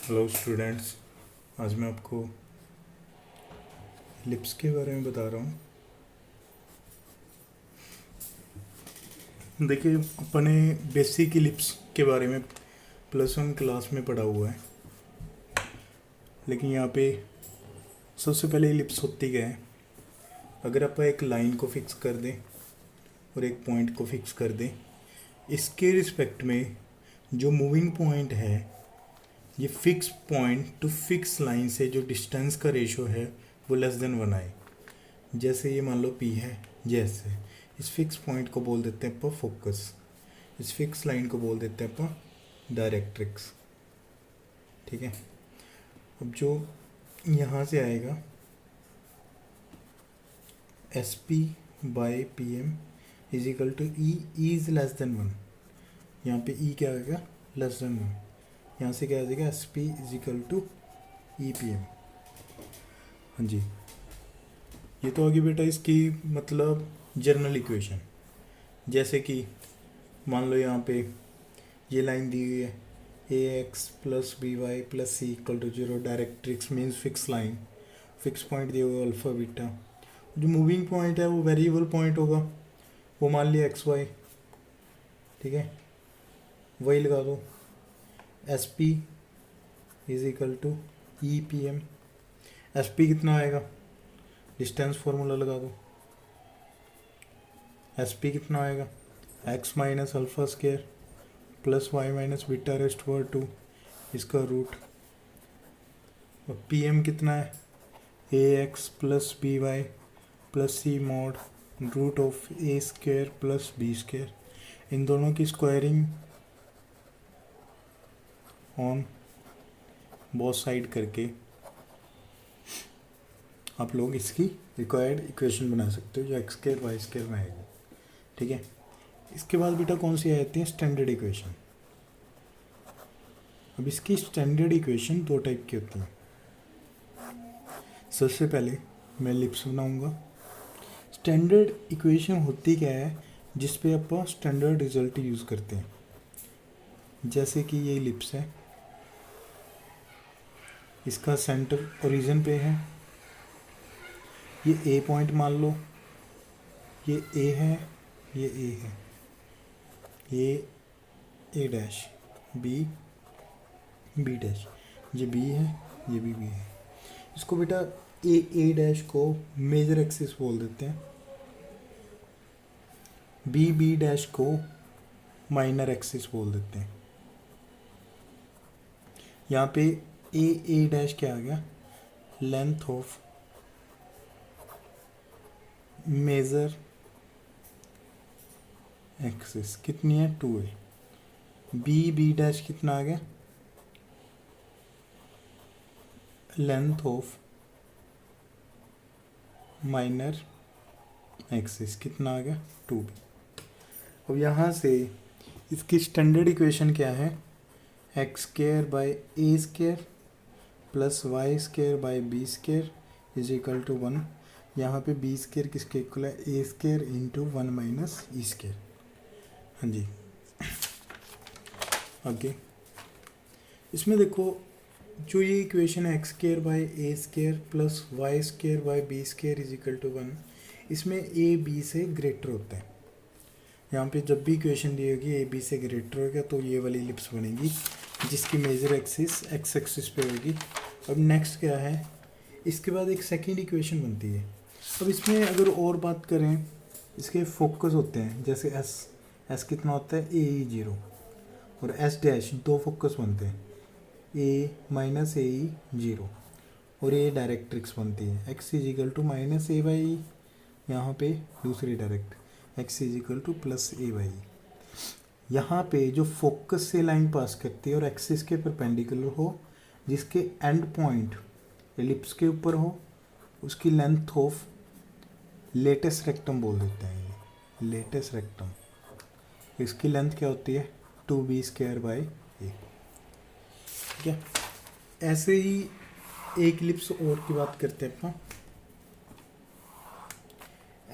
Hello students. आज मैं आपको लिप्स के बारे में बता रहा हूँ। देखिए, अपने बेसिक लिप्स के बारे में +1 क्लास में पढ़ा हुआ है, लेकिन यहाँ पे सबसे पहले लिप्स होती क्या है। अगर आप एक लाइन को फिक्स कर दें और एक पॉइंट को फिक्स कर दें, इसके रिस्पेक्ट में जो मूविंग पॉइंट है, ये fix point two fix line से जो डिस्टेंस का रेशो है वो <1 आए। जैसे ये मान लो P है, जैसे इस फिक्स पॉइंट को बोल देते हैं अपन फोकस, इस फिक्स लाइन को बोल देते हैं अपन डायरेक्ट्रिक्स। ठीक है। अब जो यहाँ से आएगा SP/PM is equal to E is <1। यहाँ पे E क्या आएगा, <1। यहाँ से क्या आ जाएगा, SP is equal to EPM। हाँ जी, ये तो आगे बेटा इसकी मतलब जर्नल इक्वेशन। जैसे कि मान लो यहाँ पे ये लाइन दी हुई है AX + BY + C = 0। Directrix means fix line, fix point दिए हुए अल्फ़ा बीटा। जो मूविंग पॉइंट है वो वेरिएबल पॉइंट होगा, वो मान लिया XY। ठीक है, वही लगा दो। SP is equal to EPM। SP कितना आएगा, डिस्टेंस फार्मूला लगा दो। SP कितना आएगा, x - α² + y - β², इसका रूट। और PM कितना है, AX + BY + C mod √A² + B²। इन दोनों की स्क्वायरिंग ऑन बोथ साइड करके आप लोग इसकी रिक्वायर्ड इक्वेशन बना सकते हो, जो x² y² में आएगी। ठीक है। इसके बाद बेटा कौन सी आ जाती है, स्टैंडर्ड इक्वेशन। अब इसकी स्टैंडर्ड इक्वेशन दो टाइप की होती हैं। सबसे पहले मैं लिप्स बनाऊंगा। स्टैंडर्ड इक्वेशन होती क्या है, जिस पे आप स्टैंडर्ड रिजल्ट यूज़ करते हैं। जैसे कि ये लिप्स है, इसका सेंटर ओरिजिन पे है, ये A पॉइंट मान लो, ये A है, ये A है, ये A', B B', ये B है, ये भी B है। इसको बेटा A को मेजर एक्सिस बोल देते हैं, B को माइनर एक्सिस बोल देते हैं। यहाँ पे A क्या आ गया, लेंथ ऑफ मेजर एक्सिस कितनी है, 2a। B कितना आ गया, लेंथ ऑफ माइनर एक्सिस कितना आ गया, 2b। अब यहाँ से इसकी स्टैंडर्ड इक्वेशन क्या है, x² / a² + y² / b² is equal to 1। यहाँ पे b² किसके इक्वल है, a² × 1 - e²। हाँ जी। आगे इसमें देखो, जो ये इक्वेशन है x² / a² + y² / b² is equal to 1, इसमें a b से ग्रेटर होता है। यहाँ पे जब भी इक्वेशन दी होगी a b से ग्रेटर होगा तो ये वाली लिप्स बनेगी, जिसकी मेजर एक्सिस x एक्सिस पे होगी। अब नेक्स्ट क्या है, इसके बाद एक सेकेंड इक्वेशन बनती है। अब इसमें अगर और बात करें, इसके फोकस होते हैं, जैसे S कितना होता है, AE0 और S', दो फोकस बनते हैं, A - AE0, और ये डायरेक्ट्रिक्स बनती है x is equal to -a/e। यहाँ पे दूसरी direct x is equal to +a/e। यहाँ पे जो फोकस से लाइन पास करती है और एक्सिस के परपेंडिकुलर हो, जिसके एंड पॉइंट एलिप्स के ऊपर हो, उसकी लेंथ ऑफ लेटेस्ट रेक्टम बोल देते हैं। ये लेटेस्ट रेक्टम, इसकी लेंथ क्या होती है, 2b² / a। ठीक है। ऐसे ही एक लिप्स और की बात करते हैं अपना,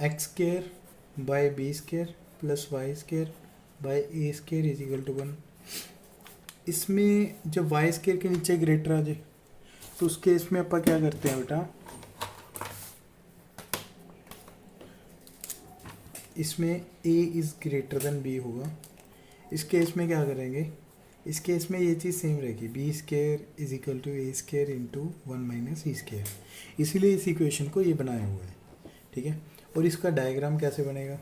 x² / b² + y² / a² is equal to 1। इसमें जब वाई स्केयर के नीचे ग्रेटर आ जाए तो उस केस में अपन क्या करते हैं बेटा, इसमें a is greater than b होगा। इस केस में क्या करेंगे, इस केस में ये चीज़ सेम रहेगी, b square is equal to a square into 1 minus e square, इसीलिए इस इक्वेशन को ये बनाया हुआ है। ठीक है, और इसका डायग्राम कैसे बनेगा,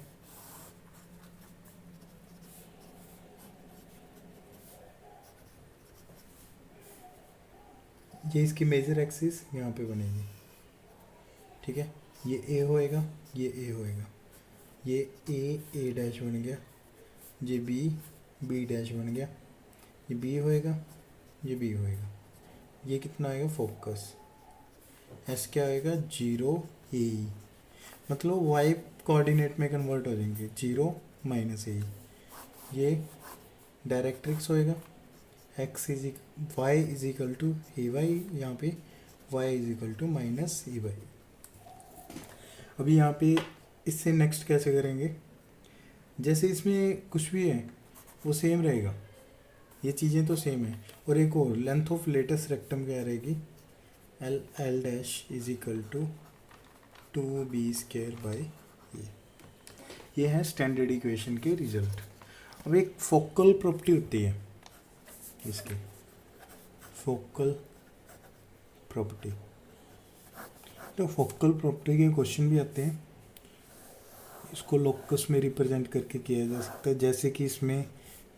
ये इसकी मेजर एक्सिस यहाँ पे बनेगी। ठीक है, ये ए होएगा, ये ए होएगा, ये ए डैश बन गया, ये बी डैश बन गया, ये बी होएगा, ये बी होएगा, ये कितना आएगा फोकस, एस क्या आएगा 0 ए, मतलब वाई कोऑर्डिनेट में कन्वर्ट हो जाएंगे 0 माइनस ए, ये डायरेक्ट्रिक्स होएगा, x is y is equal to a y, यहाँ पे y is equal to minus a y. अभी यहाँ पे इससे नेक्स्ट कैसे करेंगे, जैसे इसमें कुछ भी है वो सेम रहेगा, ये चीज़ें तो सेम है। और एक और लेंथ ऑफ लेटेस्ट रेक्टम क्या रहेगी, l dash is equal to 2b square by ये है स्टैंडर्ड इक्वेशन के रिजल्ट। अब एक फोकल प्रॉपर्टी होती है इसकी, फोकल प्रॉपर्टी, तो फोकल प्रॉपर्टी के क्वेश्चन भी आते हैं, इसको लोकस में रिप्रेजेंट करके किया जा सकता है। जैसे कि इसमें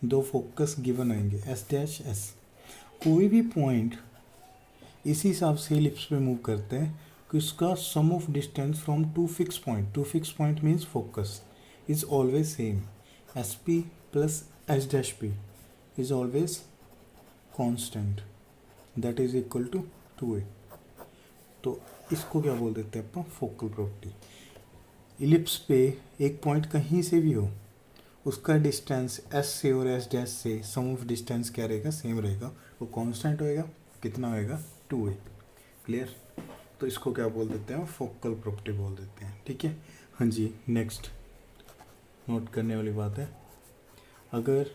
दो फोकस गिवन आएंगे एस डैश एस, कोई भी पॉइंट इसी हिसाब से इलिप्स पे मूव करते हैं कि उसका sum of distance from two fix point means focus is always same, S P plus S dash P is always constant, that is equal to 2a। तो इसको क्या बोल देते हैं अपन, फोकल प्रॉपर्टी। इलिप्स पे एक पॉइंट कहीं से भी हो, उसका डिस्टेंस एस से और एस डैश से सम ऑफ डिस्टेंस क्या रहेगा, सेम रहेगा, वो कांस्टेंट होएगा, कितना होएगा 2a। क्लियर, तो इसको क्या बोल देते हैं, फोकल प्रॉपर्टी बोल देते हैं। ठीक है, हाँ जी, नेक्स्ट नोट करने वाली बात है, अगर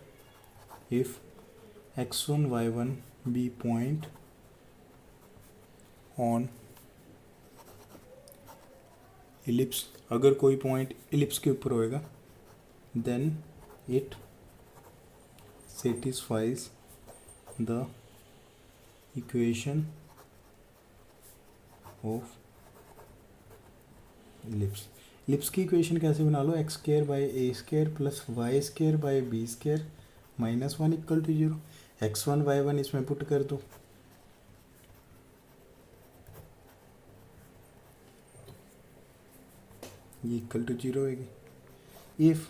if x1 y1 be point on ellipse, अगर कोई पॉइंट इलिप्स के ऊपर होएगा then it satisfies the equation of ellipse. Ellipse की इक्वेशन कैसे बना लो, x square by a square plus y square by b square minus 1 equal to 0। x1 y1 इसमें पुट कर दो, ये इक्वल टू 0 होगी। If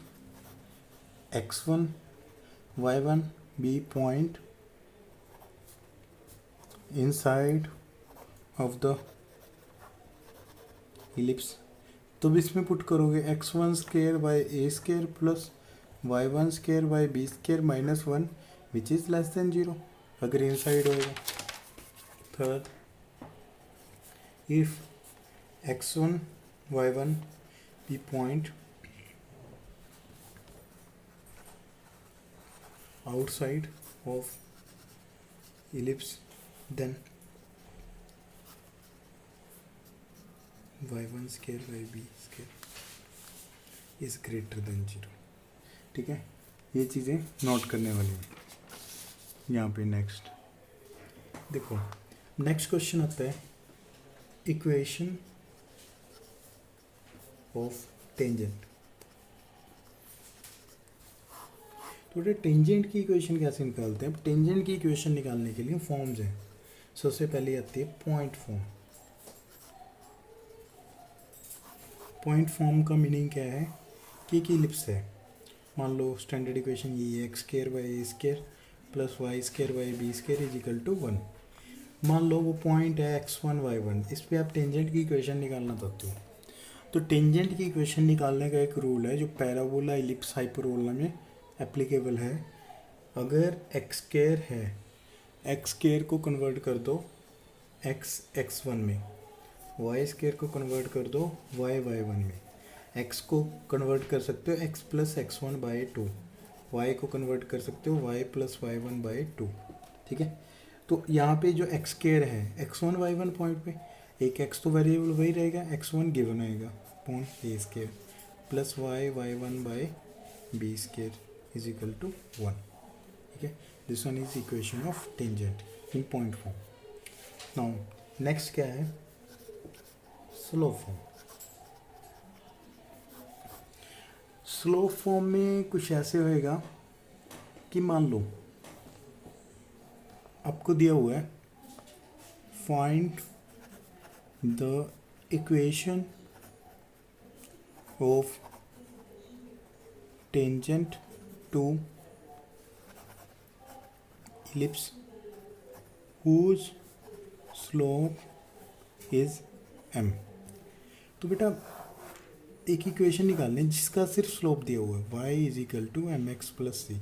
x1 y1 be point inside of the ellipse, तो भी इसमें पुट करोगे x1 square by a square plus y1 square by b square minus 1 which is less than 0, अगर इनसाइड होएगा। Third, if x1 y1 be point outside of ellipse then y1 square by b square is greater than 0। ठीक है, ये चीज़ें note करने वाली हैं यहाँ पे। नेक्स्ट देखो, नेक्स्ट क्वेश्चन आता है इक्वेशन ऑफ टेंजेंट। थोड़े टेंजेंट की इक्वेशन कैसे निकालते हैं, टेंजेंट की इक्वेशन निकालने के लिए फॉर्म्स हैं। सबसे पहले आती है पॉइंट फॉर्म। पॉइंट फॉर्म का मीनिंग क्या है कि एक इलिप्स है, मान लो स्टैंडर्ड इक्वेशन ये है, x square by a square plus y square by b square is equal to 1। मान लो वो पॉइंट है x1 y1, इस पर आप टेंजेंट की इक्वेशन निकालना चाहते हो, तो टेंजेंट की इक्वेशन निकालने का एक रूल है जो पैराबोला इलिप्स हाइपरबोला में एप्लीकेबल है। अगर एक्स स्क्वायर है, एक्स स्क्वायर को कन्वर्ट कर दो x1 में, वाई स्क्वायर को कन्वर्ट कर दो y1 में, x को कन्वर्ट कर सकते हो x plus x1 by 2, y को कन्वर्ट कर सकते हो y प्लस y1 बाई 2। ठीक है। तो यहाँ पे जो एक्स केयर है x1 y1 पॉइंट पे, एक एक्स तो वेरिएबल वही रहेगा, x1 गिवन रहेगा upon a square plus y1 by b square is equal to 1। ठीक है, this one is equation of tangent in point form. Now next क्या है, स्लोप फॉर्म। स्लोप फॉर्म में कुछ ऐसे होएगा कि मान लो आपको दिया हुआ है find the equation of tangent to ellipse whose slope is m। तो बेटा एक इक्वेशन निकालनी है जिसका सिर्फ स्लोप दिया हुआ है y is equal to m x plus c,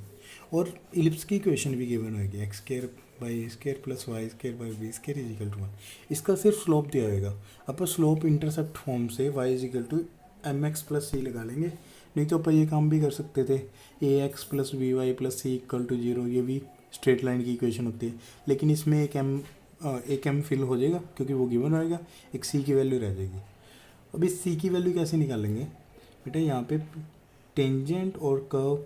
और इलिप्स की इक्वेशन भी गिवन होगी x square by a square plus y square by b square is equal to 1। इसका सिर्फ स्लोप दिया होगा। अपन स्लोप इंटरसेप्ट फॉर्म से y is equal to m x plus c लगा लेंगे, नहीं तो अपन ये काम भी कर सकते थे a x plus b y plus c equal to 0, ये भी स्ट्रेट लाइन की इक्वेशन होती है। लेकिन इसमें एक एम फिल हो जाएगा क्योंकि वो गिवन रहेगा, एक सी की वैल्यू रह जाएगी। अब इस सी की वैल्यू कैसे निकालेंगे बेटा, यहाँ पे टेंजेंट और कर्व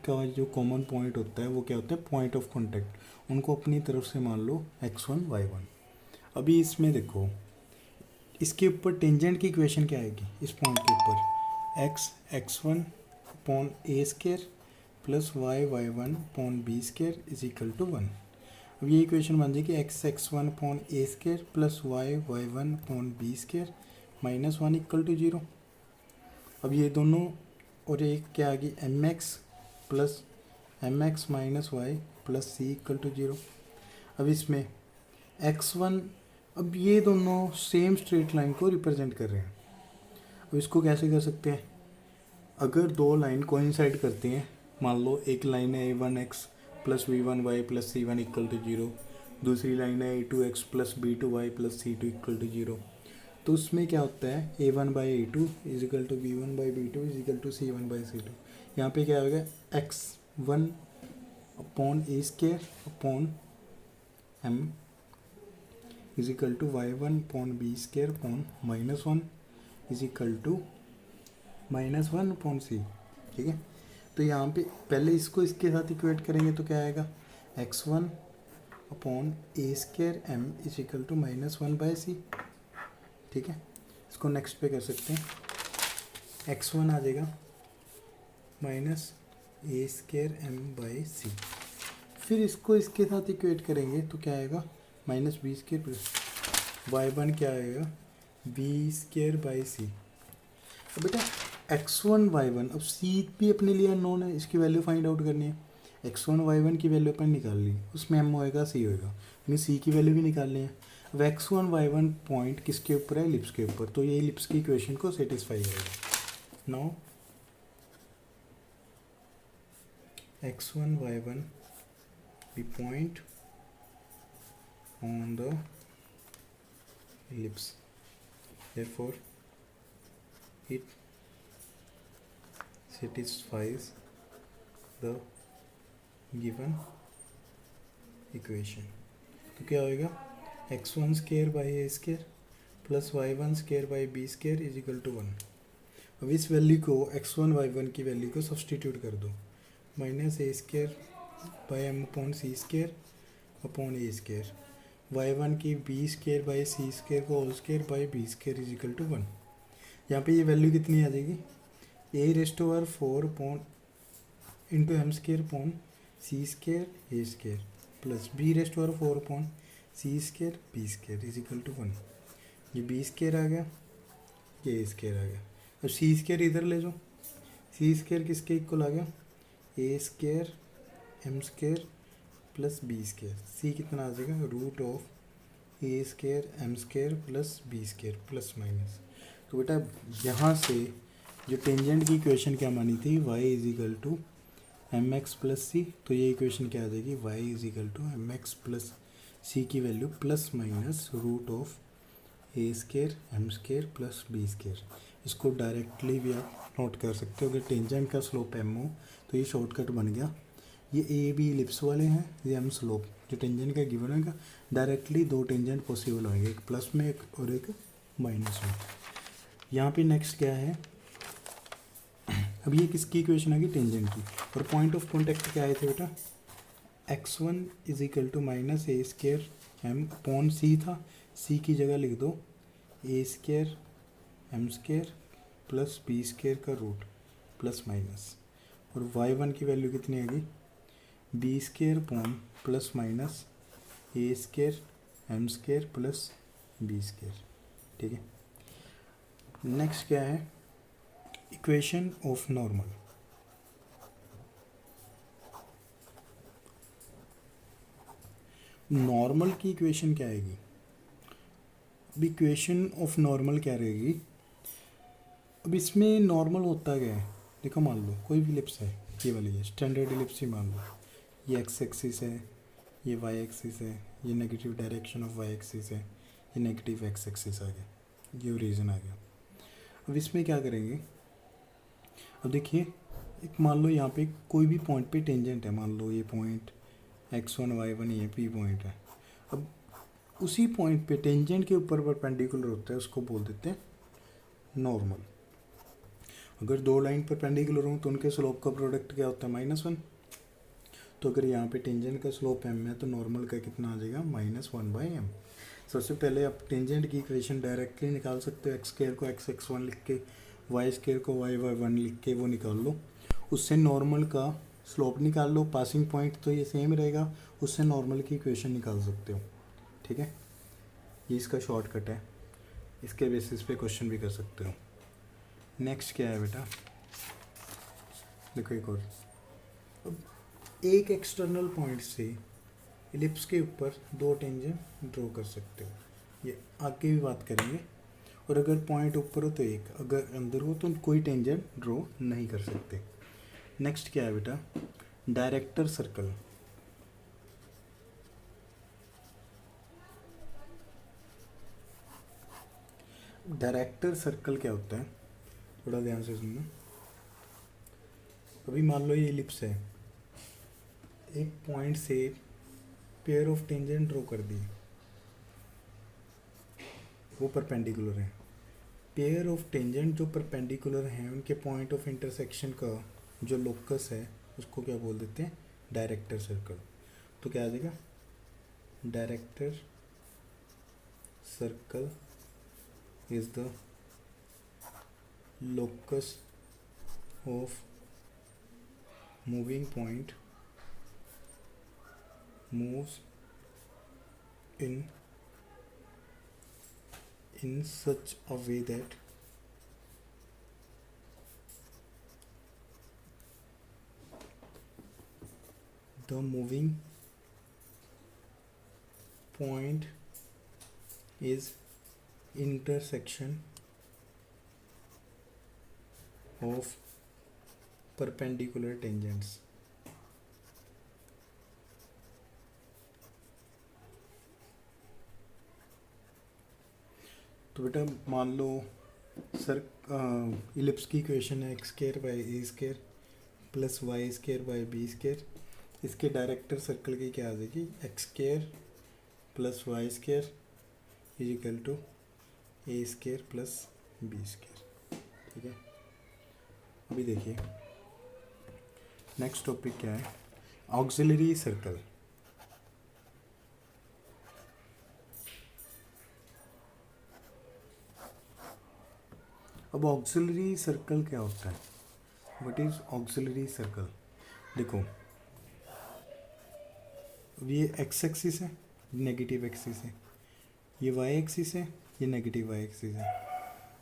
का जो कॉमन पॉइंट होता है वो क्या होता है, पॉइंट ऑफ कॉन्टैक्ट, उनको अपनी तरफ से मान लो x1 y1। अभी इसमें देखो इसके ऊपर टेंजेंट की इक्वेशन क्या आएगी, इस पॉइंट के ऊपर x1 upon a square plus y1 upon b square is equal to 1। अब ये इक्वेशन बन जाएगी x1 upon a square plus y1 upon b square minus 1 equal to 0। अब ये दोनों और एक क्या आ गई m x plus m x minus y plus c equal to 0। अब इसमें x1, अब ये दोनों सेम स्ट्रेट लाइन को रिप्रेजेंट कर रहे हैं। अब इसको कैसे कर सकते हैं, अगर दो लाइन कोइंसाइड करती हैं, मान लो एक लाइन है a1x plus b1y plus c1 equal to 0, दूसरी लाइन है a2x plus b2y plus c2 equal to 0, तो उसमें क्या होता है a1 by a2 is equal to b1 by b2 is equal to c1 by c2। यहाँ पे क्या होगा x1 upon a square upon m is equal to y1 upon b square upon minus 1 is equal to minus 1 upon c. ठीक है, तो यहाँ पे पहले इसको इसके साथ इक्वेट करेंगे तो क्या आएगा x1 upon a square m is equal to minus 1 by c. ठीक है, इसको नेक्स्ट पे कर सकते हैं, x1 आ जाएगा minus A square m by c. फिर इसको इसके साथ इक्वेट करेंगे तो क्या आएगा minus B square plus y1 क्या आएगा बी स्केयर बाई सी। अब बेटा x1 y1, अब c भी अपने लिए अननोन है, इसकी वैल्यू फाइंड आउट करनी है। x1 y1 की वैल्यू अपन निकाल ली, उसमें m होएगा c होएगा, हमें c की वैल्यू भी निकालनी है। अब x1 y1 पॉइंट किसके ऊपर है, इलिप्स के ऊपर, तो ये इलिप्स की इक्वेशन को सेटिस्फाई करेगा। Now x1 y1 the point on the ellipse, therefore it satisfies the given equation। तो क्या होएगा x1 square by a square plus y1 square by b square is equal to 1। अब इस value को x1 y1 की value को substitute कर दो, minus A square by m upon c square upon a square, y1 की b square by c square को whole square by b square is equal to 1। यहाँ पे ये वैल्यू कितनी आ जाएगी a raised power 4 upon into m square upon c square a square plus b raised power 4 upon c square b square is equal to 1। ये B square आ गया, ये ए square आ गया। अब सी स्केयर इधर ले जाओ, सी स्केयर किसके इक्वल आ गया a square M square plus B square, c कितना आ जाएगा root of a square M square plus B square plus minus. तो बेटा यहाँ से जो टेंजेंट की इक्वेशन क्या मानी थी y is equal to m x plus c, तो ये इक्वेशन क्या आ जाएगी y is equal to m x plus c की value plus minus root of a square M square plus B square. इसको डायरेक्टली भी आप नोट कर सकते हो, अगर टेंजेंट का स्लोप m हो तो ये शॉर्टकट बन गया ये ए बी इलिप्स वाले हैं, ये एम स्लोप जो टेंजेंट का गिवन है, डायरेक्टली दो टेंजेंट पॉसिबल होंगे, एक प्लस में एक और एक माइनस में। यहाँ पे नेक्स्ट क्या है, अब ये किसकी इक्वेशन आ गई, टेंजेंट की। और पॉइंट ऑफ कॉन्टैक्ट क्या आए थे बेटा, x1 is equal to minus A square M upon C था, सी की जगह लिख दो A square M square plus B square का रूट प्लस माइनस। और y1 की वैल्यू कितनी आ गई, B square upon plus minus ए square M square plus B square. ठीक है, नेक्स्ट क्या है, इक्वेशन ऑफ नॉर्मल। नॉर्मल की इक्वेशन क्या आएगी, अब इक्वेशन ऑफ नॉर्मल क्या रहेगी, अब इसमें नॉर्मल होता क्या है, देखो मान लो कोई भी इलिप्स है, ये वाली है स्टैंडर्ड इलिप्स ही मान लो, ये एक्स एक्सिस है, ये वाई एक्सिस है, ये negative direction of y axis है, ये नेगेटिव एक्स एक्सिस आ गया, ये ओरिजिन आ गया। अब इसमें क्या करेंगे, अब देखिए एक मान लो यहाँ पे कोई भी पॉइंट पे टेंजेंट है, मान लो ये पॉइंट x1 y1 ये पी पॉइंट है। अब उसी पॉइंट पे टेंजेंट के ऊपर परपेंडिकुलर होता है, उसको बोल देते हैं नॉर्मल। अगर दो लाइन परपेंडिकुलर हों तो उनके स्लोप का प्रोडक्ट क्या होता है, -1। तो अगर यहाँ पे टेंजेंट का स्लोप m है तो नॉर्मल का कितना आ जाएगा, -1/m। सबसे पहले आप टेंजेंट की इक्वेशन डायरेक्टली निकाल सकते हो, एक्स स्क्वायर को x(x1) लिख के, वाई स्क्वायर को y(y1) लिख के वो निकाल लो, उससे नॉर्मल का स्लोप निकाल लो, पासिंग पॉइंट तो ये सेम रहेगा, उससे नॉर्मल की इक्वेशन निकाल सकते हो। ठीक है, ये इसका शॉर्टकट है, इसके बेसिस पे क्वेश्चन भी कर सकते हो। नेक्स्ट क्या है बेटा, देखो एक और, अब एक एक्सटर्नल पॉइंट से इलिप्स के ऊपर दो टेंजेंट ड्रॉ कर सकते हो, ये आगे भी बात करेंगे। और अगर पॉइंट ऊपर हो तो एक, अगर अंदर हो तो कोई टेंजेंट ड्रॉ नहीं कर सकते। नेक्स्ट क्या है बेटा, डायरेक्टर सर्कल। डायरेक्टर सर्कल क्या होता है, थोड़ा ध्यान से सुनना। अभी मान लो ये इलिप्स है, एक पॉइंट से पेयर ऑफ टेंजेंट ड्रॉ कर दिए, वो परपेंडिकुलर है। पेयर ऑफ टेंजेंट जो परपेंडिकुलर हैं उनके पॉइंट ऑफ इंटरसेक्शन का जो लोकस है उसको क्या बोल देते हैं, डायरेक्टर सर्कल। तो क्या आ जाएगा, director circle is the locus of moving point moves in such a way that the moving point is intersection of perpendicular tangents। तो बेटा मान लो सर इलिप्स की इक्वेशन है x square by a square plus y square by b square, इसके director circle की क्या आ जाएगी, x square plus y square is equal to a square plus b square. ठीक है, अभी देखिए नेक्स्ट टॉपिक क्या है, ऑक्सिलरी सर्कल। अब ऑक्सिलरी सर्कल क्या होता है, व्हाट इज ऑक्सिलरी सर्कल। देखो अब ये एक्स एक्सिस है, नेगेटिव एक्सिस है, ये वाई एक्सिस है, ये नेगेटिव वाई एक्सिस है।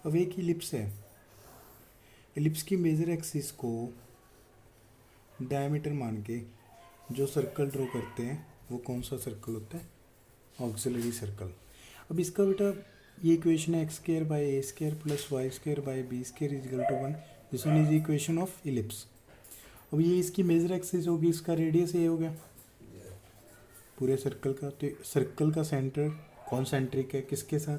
अब एक इलिप्स है, इलिप्स की मेजर एक्सिस को डायमीटर मान के जो सर्कल ड्रॉ करते हैं वो कौन सा सर्कल होता है, ऑक्सिलरी सर्कल। अब इसका बेटा ये इक्वेशन है x square by a square plus y square by b square is equal to 1, this one is equation of ellipse. अब ये इसकी मेजर एक्सिस होगी, इसका रेडियस ये हो गया पूरे सर्कल का, तो सर्कल का सेंटर कॉन्सेंट्रिक है किसके साथ,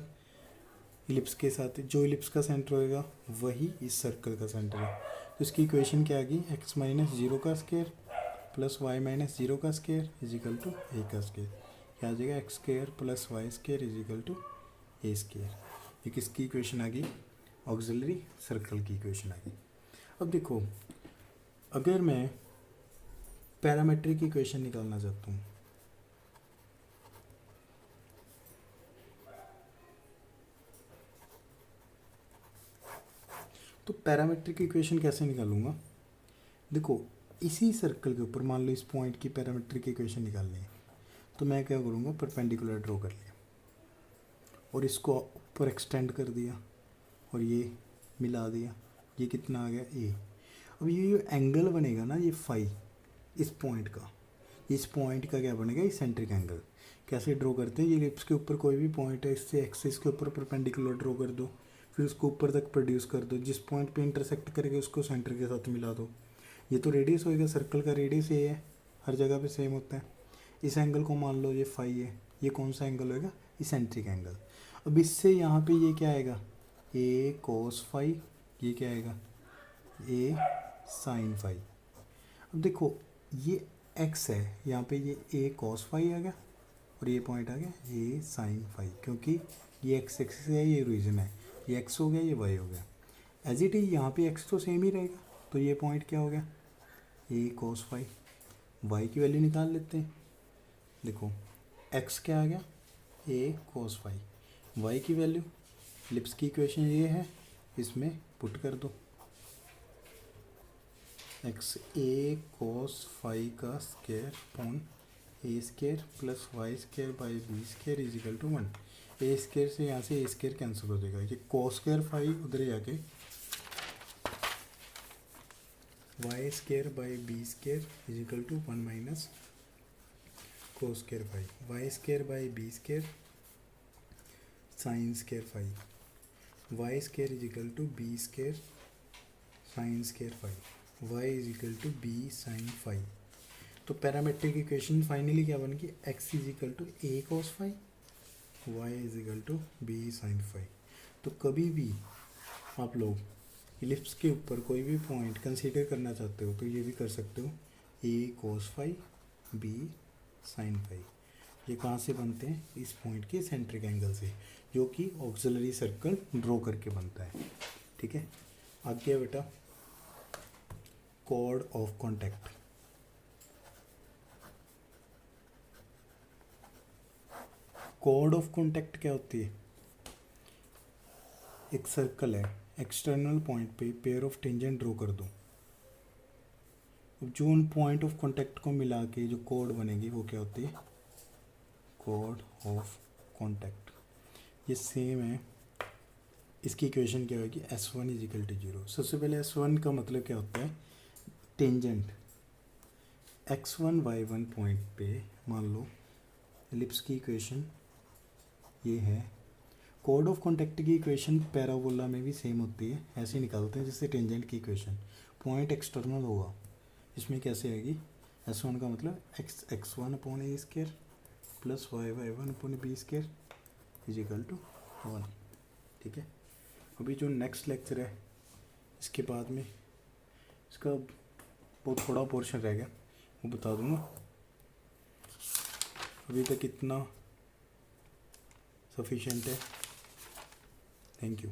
इलिप्स के साथ, जो इलिप्स का सेंटर होएगा वही इस सर्कल का सेंटर है। तो इसकी इक्वेशन क्या आ गई, एक्स माइनस 0 का square plus y minus zero का square is equal to a का स्केयर। क्या आ जाएगा, x square plus y square is equal to a square. ये किसकी इक्वेशन आ गई, ऑक्सिलरी सर्कल की इक्वेशन आ गई। अब देखो, अगर मैं पैरामेट्रिक इक्वेशन निकालना चाहता हूँ, तो पैरामेट्रिक इक्वेशन कैसे निकालूंगा। देखो, इसी सर्कल के ऊपर मान लो इस पॉइंट की पैरामेट्रिक इक्वेशन निकालनी है, तो मैं क्या करूँगा, परपेंडिकुलर ड्रॉ कर लिया और इसको ऊपर एक्सटेंड कर दिया और ये मिला दिया, ये कितना आ गया ए। अब ये जो एंगल बनेगा ना, ये फाई इस पॉइंट का, इस पॉइंट का क्या बनेगा, इसेंट्रिक एंगल। कैसे ड्रॉ करते हैं, ये लिप्स के ऊपर कोई भी पॉइंट है, इससे एक्सिस के ऊपर परपेंडिकुलर ड्रॉ कर दो, फिर उसको ऊपर तक प्रोड्यूस कर दो, जिस पॉइंट पे इंटरसेक्ट करेगा उसको सेंटर के साथ मिला दो। ये तो रेडियस होएगा, सर्कल का रेडियस ये है, हर जगह पे सेम होता है। इस एंगल को मान लो ये फाई है, ये कौन सा एंगल होएगा, इसेंट्रिक एंगल। अब इससे यहाँ पे ये क्या आएगा, ए कोस फाई, ये क्या आएगा, ए साइन फाई। अब देखो, ये एक्स है, यहाँ पे ये ए कॉस फाई आ गया और ये पॉइंट आ गया ए साइन फाई, क्योंकि ये एक्स एक्सिस है, ये रीजन है, ये एक्स हो गया, ये वाई हो गया। एज इट इज यहाँ पे एक्स तो सेम ही रहेगा, तो ये पॉइंट क्या हो गया, ए कॉस फाई। वाई की वैल्यू निकाल लेते हैं। देखो, एक्स क्या आ गया, ए कॉस फाई, वाई की वैल्यू, लिप्स की इक्वेशन ये है, इसमें पुट कर दो, एक्स ए कोस फाई का square upon a square plus y square by b square is equal to 1। A square से यहाँ से ए स्केयर कैंसिल हो जाएगा, ये कोस स्केयर फाई उधर जाके y square by b square is equal to 1 minus cos square phi, y square by b square sine square phi, y square is equal to b square sine square phi, y is equal to b sine phi. तो parametric equation finally क्या बन गई, x is equal to a cos phi, y is equal to b sine phi. तो कभी भी आप लोग ellipse के ऊपर कोई भी पॉइंट कंसीडर करना चाहते हो तो ये भी कर सकते हो, a cos phi b sine phi. ये कहाँ से बनते हैं, इस पॉइंट के सेंट्रिक एंगल से, जो कि ऑक्सिलरी सर्कल ड्रॉ करके बनता है। ठीक है, आगे बेटा chord of contact. Chord of contact क्या होती है, एक सर्कल है, एक्सटर्नल पॉइंट पे पेयर ऑफ टेंजेंट ड्रॉ कर दो, जो उन पॉइंट ऑफ कॉन्टैक्ट को मिला के जो कॉर्ड बनेगी वो क्या होती है, कॉर्ड ऑफ कॉन्टैक्ट। ये सेम है, इसकी इक्वेशन क्या होगी, S1 इज इक्वल टू 0। सबसे पहले S1 का मतलब क्या होता है, टेंजेंट x1 y1 पॉइंट पे मान लो एलिप्स की इक्वेशन ये है। कॉर्ड ऑफ कॉन्टैक्ट की इक्वेशन पैराबोला में भी सेम होती है, ऐसे निकालते हैं जैसे टेंजेंट की इक्वेशन। पॉइंट एक्सटर्नल होगा, इसमें कैसे आएगी, S1 का मतलब x1 upon a square plus y1 upon b square is equal to 1। ठीक है, अभी जो नेक्स्ट लेक्चर है इसके बाद में इसका बहुत थोड़ा पोर्शन रह गया, वो बता दूंगा। अभी तक इतना सफिशिएंट है। Thank you.